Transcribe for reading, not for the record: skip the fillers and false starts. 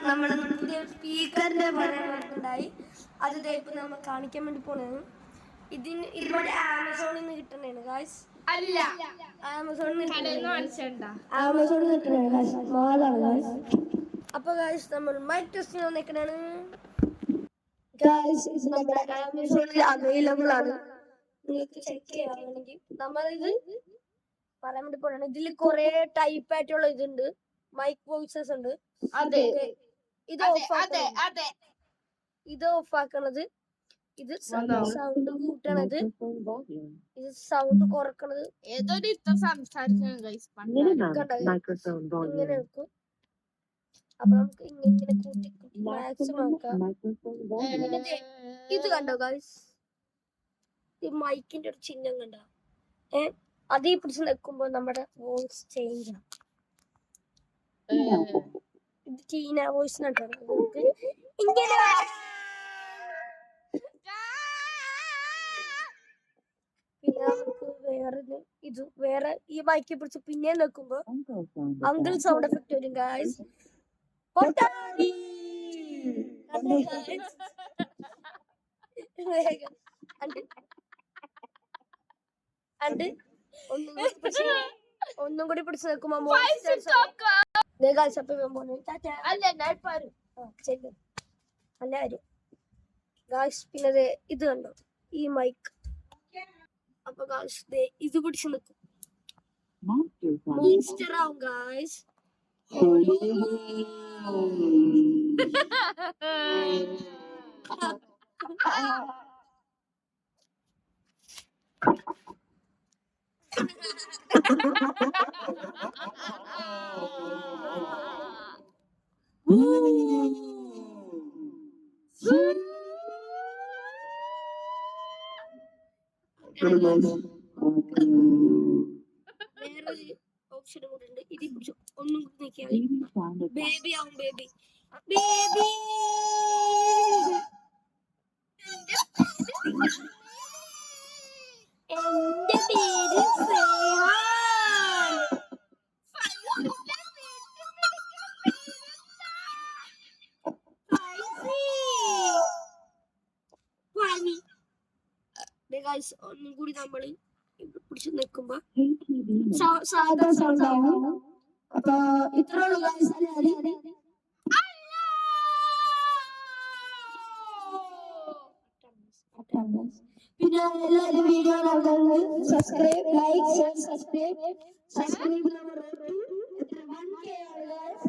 നമ്മൾ പുതിയ സ്പീക്കറിന്റെ പറയുന്നുണ്ടായി. അത് ഇപ്പൊ നമ്മൾ കാണിക്കാൻ വേണ്ടി പോണതാണ്. ഇതിവിടെ ആമസോണിൽ നിന്ന് കിട്ടണേണ് ഗായ്സ്. അല്ല, ആമസോണിൽ കിട്ടണേണ് ഗായ്സ്. മാളാണ് ഗായ്സ്. അപ്പൊ ഗായ്സ് നമ്മൾ മൈക്ക് ടെസ്റ്റിന് വന്നേക്കണാണ് ഗായ്സ്. ഇത് നമ്മുടെ ആമസോണിൽ അവൈലബിൾ ആണ്, നിങ്ങൾക്ക് ചെക്ക് ചെയ്യാണെങ്കിൽ. നമ്മളിത് പറയാൻ വേണ്ടി പോണാണ്. ഇതിൽ കുറെ ടൈപ്പ് ആയിട്ടുള്ള ഇതുണ്ട്, മൈക്ക് വോയിസസ് ഉണ്ട്. ഇത് ഓഫ് ആക്കണത്, ഇത് സൗണ്ട് കൂട്ടണത്, ഇത് സൗണ്ട് കുറക്കണത്. ഇങ്ങനെ വെക്കും. അപ്പൊ നമുക്ക് ഇങ്ങനെ കൂട്ടി മാക്സിമം ആക്കാം. ഇത് കണ്ടോ ഗൈസ്, ഈ മൈക്കിന്റെ ഒരു ചിഹ്നം കണ്ടോ? അതേ പിടിച്ച് നിൽക്കുമ്പോ നമ്മുടെ വോയിസ് ചേഞ്ച് ആണ്. ഇത് ടീന വോയിസ് ഇങ്ങനെ പിന്നെ നമുക്ക് വേറെ ഈ മൈക്കിൽ പിടിച്ച് പിന്നെ നിൽക്കുമ്പോ അങ്കിൾ സൗണ്ട് എഫക്ട് വരും ഗായ്സ്. ഒന്നും കൂടി പിടിച്ച് നിൽക്കുമ്പോ പിന്നെ ഇത് കണ്ടോ ഈ മൈക്ക്. അപ്പൊ ഗായ്സ് ഇത് പിടിച്ച് നിൽക്കും, മോൺസ്റ്റർ ആവും ഗായ്സ്. വേറൊരു ഓപ്ഷൻ കൂടെ ഉണ്ട്, ഇതിൽ പിടിച്ച് ഒന്നും കൂടി നോക്കിയാൽ ബേബി ആവും. ബേബി ബേബി എന്റെ പേര് ശ്രേയാൻ. ഒന്നും കൂടി നമ്മള് പിടിച്ച് നിൽക്കുമ്പോ സാധാ സൗണ്ട് ആവും. അപ്പൊ ഇത്ര ഉള്ളു ഗൈസ്. പിന്നെ എല്ലാവരും video subscribe, like, subscribe. 1K ആണ് ഗൈസ്.